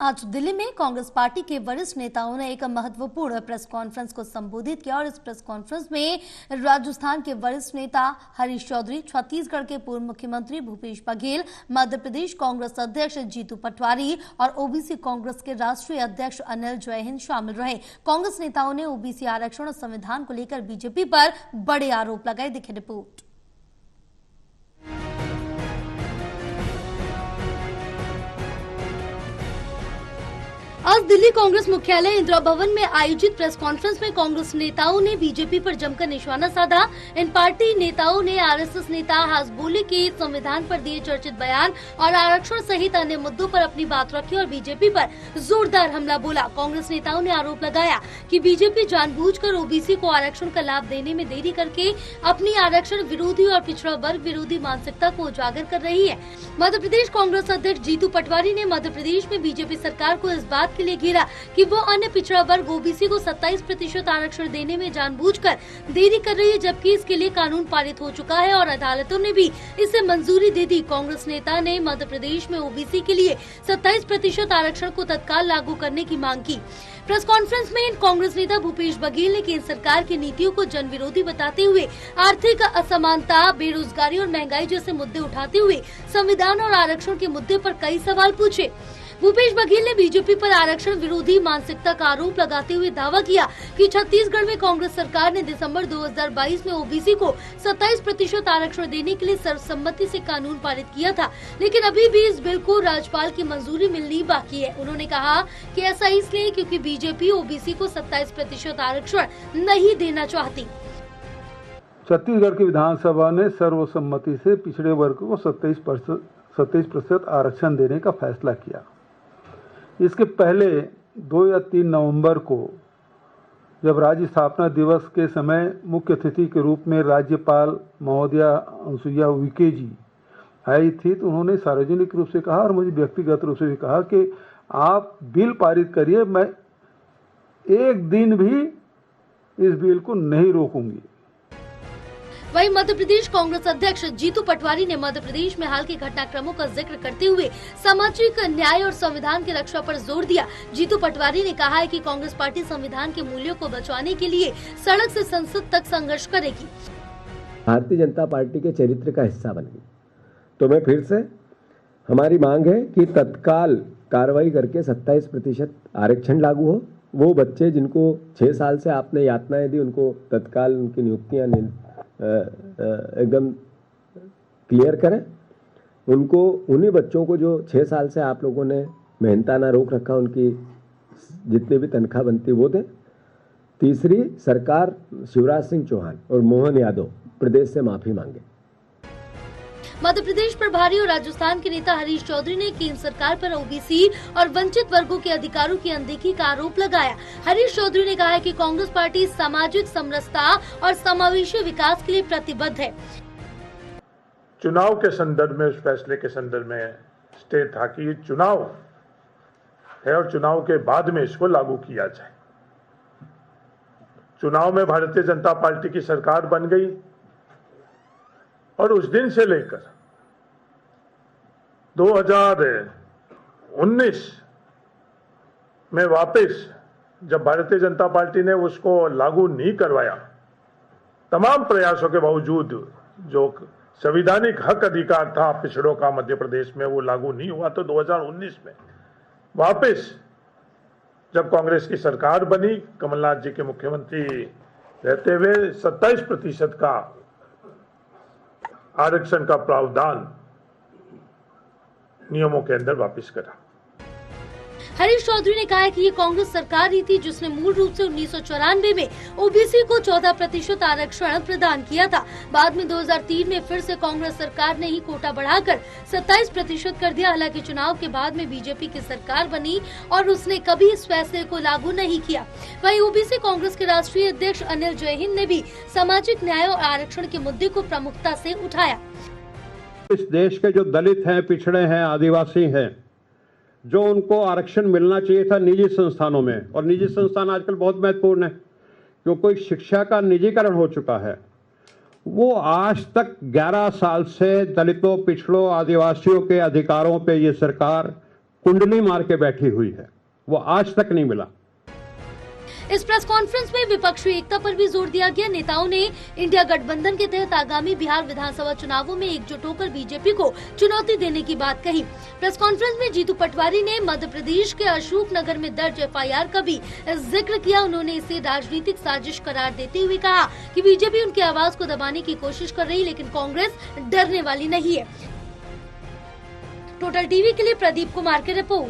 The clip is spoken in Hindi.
आज दिल्ली में कांग्रेस पार्टी के वरिष्ठ नेताओं ने एक महत्वपूर्ण प्रेस कॉन्फ्रेंस को संबोधित किया और इस प्रेस कॉन्फ्रेंस में राजस्थान के वरिष्ठ नेता हरीश चौधरी, छत्तीसगढ़ के पूर्व मुख्यमंत्री भूपेश बघेल, मध्य प्रदेश कांग्रेस अध्यक्ष जीतू पटवारी और ओबीसी कांग्रेस के राष्ट्रीय अध्यक्ष अनिल जयहिंद शामिल रहे। कांग्रेस नेताओं ने ओबीसी आरक्षण और संविधान को लेकर बीजेपी पर बड़े आरोप लगाए। देखिए रिपोर्ट। आज दिल्ली कांग्रेस मुख्यालय इंदिरा भवन में आयोजित प्रेस कॉन्फ्रेंस में कांग्रेस नेताओं ने बीजेपी पर जमकर निशाना साधा। इन पार्टी नेताओं ने आरएसएस नेता हासबोले के संविधान पर दिए चर्चित बयान और आरक्षण सहित अन्य मुद्दों पर अपनी बात रखी और बीजेपी पर जोरदार हमला बोला। कांग्रेस नेताओं ने आरोप लगाया कि बीजेपी जानबूझकर ओबीसी को आरक्षण का लाभ देने में देरी करके अपनी आरक्षण विरोधी और पिछड़ा वर्ग विरोधी मानसिकता को उजागर कर रही है। मध्य प्रदेश कांग्रेस अध्यक्ष जीतू पटवारी ने मध्य प्रदेश में बीजेपी सरकार को इस बात के लिए घेरा कि वो अन्य पिछड़ा वर्ग ओबीसी को 27% आरक्षण देने में जानबूझकर देरी कर रही है, जबकि इसके लिए कानून पारित हो चुका है और अदालतों ने भी इसे मंजूरी दे दी। कांग्रेस नेता ने मध्य प्रदेश में ओबीसी के लिए 27% आरक्षण को तत्काल लागू करने की मांग की। प्रेस कॉन्फ्रेंस में कांग्रेस नेता भूपेश बघेल ने केंद्र सरकार की नीतियों को जन विरोधी बताते हुए आर्थिक असमानता, बेरोजगारी और महंगाई जैसे मुद्दे उठाते हुए संविधान और आरक्षण के मुद्दे पर कई सवाल पूछे। भूपेश बघेल ने बीजेपी पर आरक्षण विरोधी मानसिकता का आरोप लगाते हुए दावा किया कि छत्तीसगढ़ में कांग्रेस सरकार ने दिसंबर 2022 में ओबीसी को 27% आरक्षण देने के लिए सर्वसम्मति से कानून पारित किया था, लेकिन अभी भी इस बिल को राज्यपाल की मंजूरी मिलनी बाकी है। उन्होंने कहा कि ऐसा इसलिए क्योंकि बीजेपी ओबीसी को 27% आरक्षण नहीं देना चाहती। छत्तीसगढ़ की विधानसभा ने सर्वसम्मति से पिछड़े वर्ग को 27% आरक्षण देने का फैसला किया। इसके पहले 2 या 3 नवंबर को जब राज्य स्थापना दिवस के समय मुख्य अतिथि के रूप में राज्यपाल महोदया अनुसुईया उइके जी आई थी, तो उन्होंने सार्वजनिक रूप से कहा और मुझे व्यक्तिगत रूप से भी कहा कि आप बिल पारित करिए, मैं एक दिन भी इस बिल को नहीं रोकूंगी। वहीं मध्य प्रदेश कांग्रेस अध्यक्ष जीतू पटवारी ने मध्य प्रदेश में हाल के घटनाक्रमों का जिक्र करते हुए सामाजिक न्याय और संविधान की रक्षा पर जोर दिया। जीतू पटवारी ने कहा है कि कांग्रेस पार्टी संविधान के मूल्यों को बचाने के लिए सड़क से संसद तक संघर्ष करेगी। भारतीय जनता पार्टी के चरित्र का हिस्सा बन गई, तो मैं फिर से हमारी मांग है कि तत्काल कार्रवाई करके 27% आरक्षण लागू हो। वो बच्चे जिनको 6 साल से आपने यातनाएं दी, उनको तत्काल उनकी नियुक्तियां एकदम क्लियर करें। उनको, उन्हीं बच्चों को जो 6 साल से आप लोगों ने मेहनताना रोक रखा, उनकी जितनी भी तनख्वाह बनती वो दें। तीसरी, सरकार शिवराज सिंह चौहान और मोहन यादव प्रदेश से माफी मांगे। मध्य प्रदेश प्रभारी और राजस्थान के नेता हरीश चौधरी ने केंद्र सरकार पर ओबीसी और वंचित वर्गों के अधिकारों की अनदेखी का आरोप लगाया। हरीश चौधरी ने कहा है कि कांग्रेस पार्टी सामाजिक समरसता और समावेशी विकास के लिए प्रतिबद्ध है। चुनाव के संदर्भ में, उस फैसले के संदर्भ में स्टे था कि ये चुनाव है और चुनाव के बाद में इसको लागू किया जाए। चुनाव में भारतीय जनता पार्टी की सरकार बन गई और उस दिन से लेकर 2019 में वापस जब भारतीय जनता पार्टी ने उसको लागू नहीं करवाया, तमाम प्रयासों के बावजूद जो संवैधानिक हक अधिकार था पिछड़ों का मध्य प्रदेश में, वो लागू नहीं हुआ। तो 2019 में वापस जब कांग्रेस की सरकार बनी, कमलनाथ जी के मुख्यमंत्री रहते हुए 27% का आरक्षण का प्रावधान नियमों के अंदर वापस करा। हरीश चौधरी ने कहा है कि ये कांग्रेस सरकार ही थी जिसने मूल रूप से 1994 में ओबीसी को 14% आरक्षण प्रदान किया था। बाद में 2003 में फिर से कांग्रेस सरकार ने ही कोटा बढ़ाकर 27% कर दिया। हालांकि चुनाव के बाद में बीजेपी की सरकार बनी और उसने कभी इस फैसले को लागू नहीं किया। वहीं ओबीसी कांग्रेस के राष्ट्रीय अध्यक्ष अनिल जयहिंद ने भी सामाजिक न्याय और आरक्षण के मुद्दे को प्रमुखता से उठाया। इस देश के जो दलित हैं, पिछड़े हैं, आदिवासी हैं, जो उनको आरक्षण मिलना चाहिए था निजी संस्थानों में, और निजी संस्थान आजकल बहुत महत्वपूर्ण है क्योंकि शिक्षा का निजीकरण हो चुका है, वो आज तक 11 साल से दलितों, पिछड़ों, आदिवासियों के अधिकारों पे ये सरकार कुंडली मार के बैठी हुई है, वो आज तक नहीं मिला। इस प्रेस कॉन्फ्रेंस में विपक्षी एकता पर भी जोर दिया गया। नेताओं ने इंडिया गठबंधन के तहत आगामी बिहार विधानसभा चुनावों में एकजुट होकर बीजेपी को चुनौती देने की बात कही। प्रेस कॉन्फ्रेंस में जीतू पटवारी ने मध्य प्रदेश के अशोकनगर में दर्ज एफआईआर का भी जिक्र किया। उन्होंने इसे राजनीतिक साजिश करार देते हुए कहा कि बीजेपी उनकी आवाज को दबाने की कोशिश कर रही, लेकिन कांग्रेस डरने वाली नहीं है। टोटल टीवी के लिए प्रदीप कुमार की रिपोर्ट।